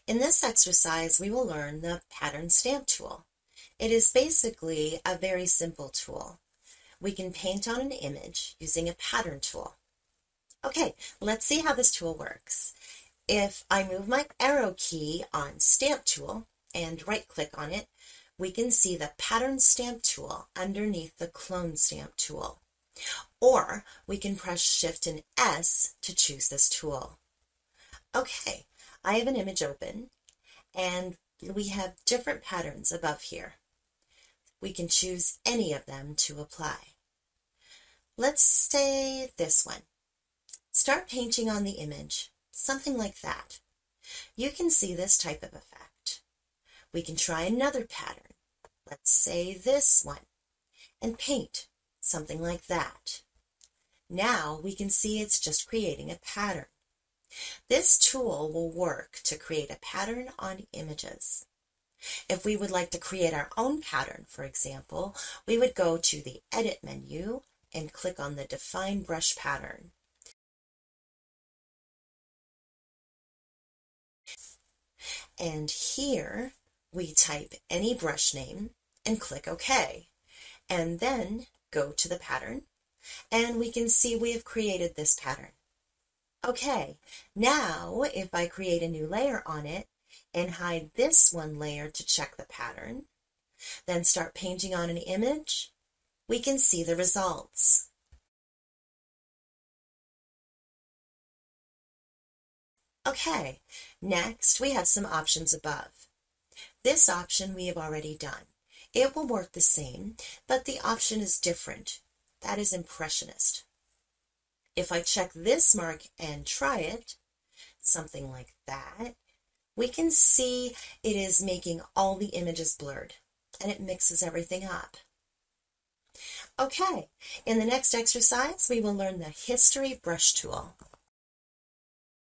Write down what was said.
In this exercise, we will learn the pattern stamp tool. It is basically a very simple tool. We can paint on an image using a pattern tool. Okay, let's see how this tool works. If I move my arrow key on Stamp Tool and right-click on it, we can see the Pattern Stamp tool underneath the Clone Stamp tool. Or we can press Shift and S to choose this tool. Okay, I have an image open and we have different patterns above here. We can choose any of them to apply. Let's say this one. Start painting on the image, something like that. You can see this type of effect. We can try another pattern. Let's say this one, and paint, something like that. Now we can see it's just creating a pattern. This tool will work to create a pattern on images. If we would like to create our own pattern, for example, we would go to the Edit menu and click on the Define Brush Pattern. And here we type any brush name and click OK. And then go to the pattern and we can see we have created this pattern. Okay, now if I create a new layer on it and hide this one layer to check the pattern, then start painting on an image, we can see the results. Okay, next we have some options above. This option we have already done. It will work the same, but the option is different. That is Impressionist. If I check this mark and try it, something like that, we can see it is making all the images blurred and it mixes everything up. Okay, in the next exercise, we will learn the History Brush tool.